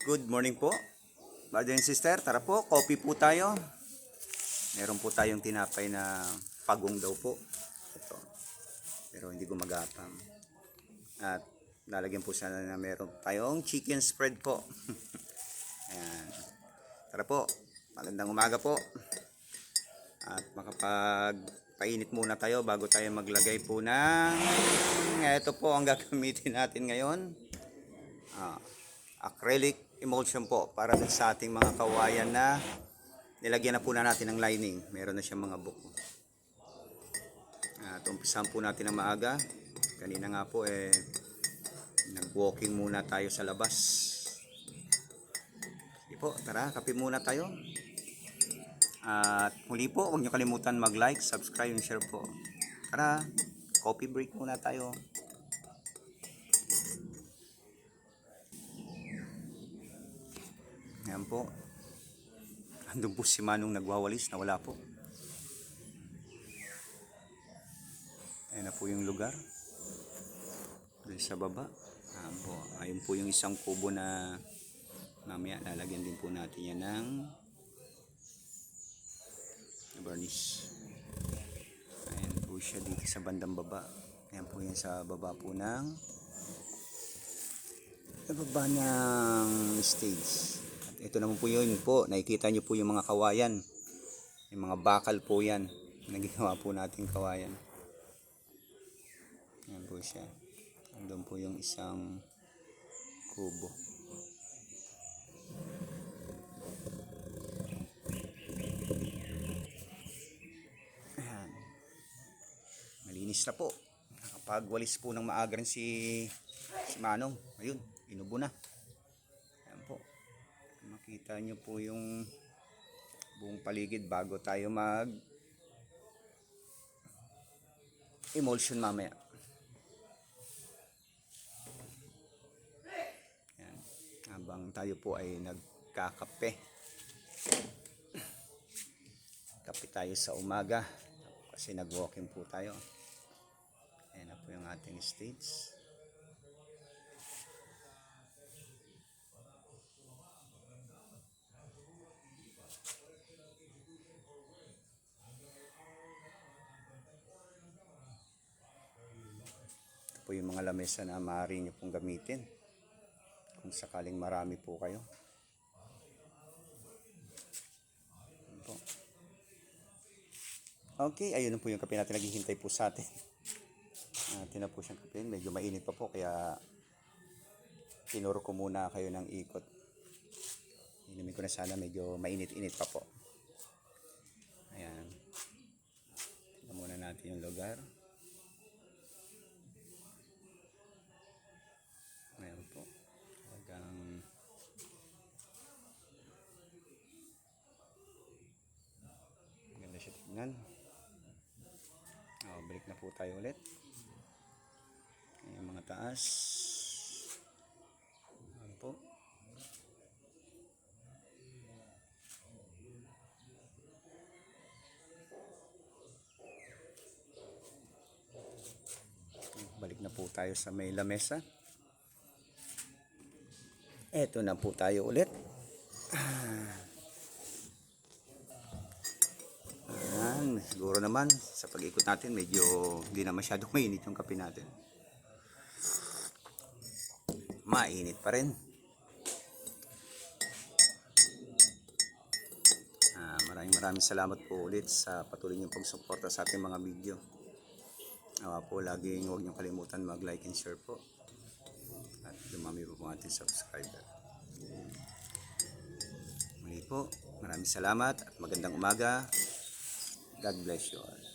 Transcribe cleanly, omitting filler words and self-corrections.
Good morning po, brother and sister. Tara po, coffee po tayo. Meron po tayong tinapay na pagong daw po. Ito. Pero hindi gumagapang. At lalagyan po sana na meron tayong chicken spread po. Ayan. Tara po, magandang umaga po. At makapagpainit muna tayo bago tayo maglagay po ng ito po ang gagamitin natin ngayon. Acrylic emulsion po para sa ating mga kawayan na nilagyan na po na natin ng lining. Meron na siyang mga buko. At umpisahan po natin ng maaga. Kanina nga po nag-walking muna tayo sa labas. Sige po, tara, kape muna tayo. At muli po, huwag niyo kalimutan mag-like, subscribe, and share po. Tara, coffee break muna tayo. Ayan po. Andun po si Manong nagwawalis, nawala po. Ayan na po yung lugar. Doon sa baba. Ayan po. Ayun po yung isang kubo na mamaya lalagyan din po natin yan ng varnish. Ayan po siya dito sa bandang baba. Ayan po yan sa baba po ng stage. Ito naman po yun po, nakikita nyo po yung mga kawayan, yung mga bakal po yan, nagagawa po natin kawayan. Yan po siya. Andun po yung isang kubo. Ayan. Malinis na po. Nakapagwalis po ng maaga rin si Manong. Ayun, inubo na. Makita nyo po yung buong paligid bago tayo mag emulsion mamaya. Yan. Habang tayo po ay nagkakape. Kape tayo sa umaga kasi nag-walking po tayo. Ayan na po yung ating stage. Po yung mga lamesa na maaari nyo pong gamitin kung sakaling marami po kayo. Po. Okay, ayun po yung kape natin, naghihintay po sa atin. Natin na po siyang kape, medyo mainit pa po kaya tinuro ko muna kayo ng ikot. Inumin ko na sana, medyo mainit-init pa po. Ayan. Tignan muna natin yung lugar. Ayan po. Talagang maganda siya tignan. Balik na po tayo ulit. Ayan mga taas. Ayan po. Balik na po tayo sa may lamesa. Eto na po tayo ulit. Ayan, siguro naman sa pag-ikot natin medyo hindi na masyadong mainit yung kape natin. Mainit pa rin. Maraming salamat po ulit sa patuloy niyong pagsuporta sa ating mga video. Po, laging huwag niyong kalimutan mag-like and share po. At dumami po ang ating subscriber. Muli po, maraming salamat at magandang umaga. God bless you all.